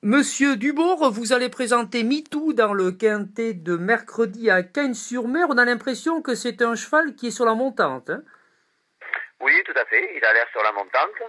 Monsieur Dubourg, vous allez présenter MeToo dans le quintet de mercredi à Cagnes-sur-Mer. On a l'impression que c'est un cheval qui est sur la montante, hein. Oui, tout à fait. Il a l'air sur la montante.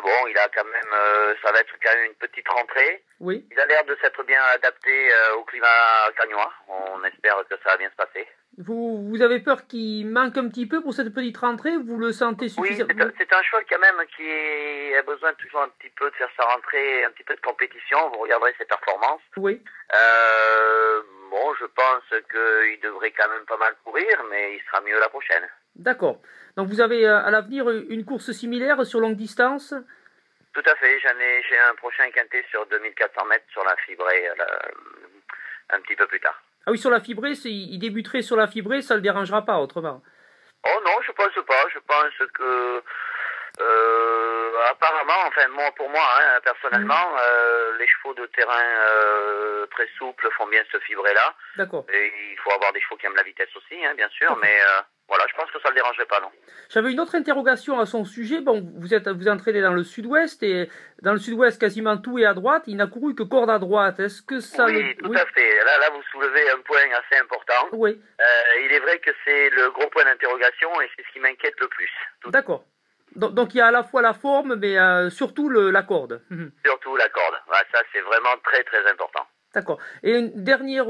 Bon, il a quand même, ça va être quand même une petite rentrée. Oui. Il a l'air de s'être bien adapté au climat cagnois. On espère que ça va bien se passer. Vous avez peur qu'il manque un petit peu pour cette petite rentrée? Vous le sentez Oui, suffisamment? c'est un cheval quand même a besoin toujours un petit peu de faire sa rentrée, un petit peu de compétition. Vous regarderez ses performances. Oui. Euh, bon, je pense qu'il devrait quand même pas mal courir, mais il sera mieux la prochaine. D'accord. Donc vous avez à l'avenir une course similaire sur longue distance? Tout à fait, j'ai un prochain quintet sur 2400 mètres sur la fibrée un petit peu plus tard. Ah oui, sur la fibrée, il débuterait sur la fibrée, ça ne le dérangera pas autrement. Oh non, je pense pas. Je pense que apparemment, enfin moi pour moi, hein, personnellement, les chevaux de terrain très souples font bien ce fibrer-là. D'accord. Et il faut avoir des chevaux qui aiment la vitesse aussi, hein, bien sûr, mais voilà, je pense que ça le dérangerait pas, non. J'avais une autre interrogation à son sujet. Bon, vous entraînez dans le sud-ouest et dans le sud-ouest quasiment tout est à droite. Il n'a couru que corde à droite. Est-ce que ça Oui, tout à fait. Là, vous soulevez un point assez important. Oui. Il est vrai que c'est le gros point d'interrogation et c'est ce qui m'inquiète le plus. D'accord. Donc il y a à la fois la forme, mais surtout la corde. Surtout la corde. Ouais, ça, c'est vraiment très, très important. D'accord. Et une dernière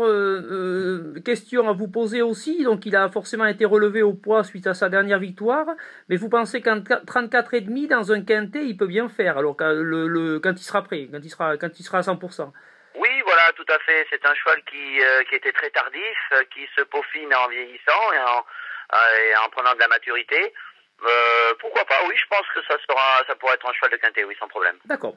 question à vous poser aussi. Donc, il a forcément été relevé au poids suite à sa dernière victoire. Mais vous pensez qu'en 34,5 dans un quintet, il peut bien faire, alors quand il sera prêt, quand il sera à 100%. Oui, voilà, tout à fait. C'est un cheval qui était très tardif, qui se peaufine en vieillissant et en prenant de la maturité. Pourquoi pas? Oui, je pense que ça pourrait être un cheval de quintet, oui, sans problème. D'accord.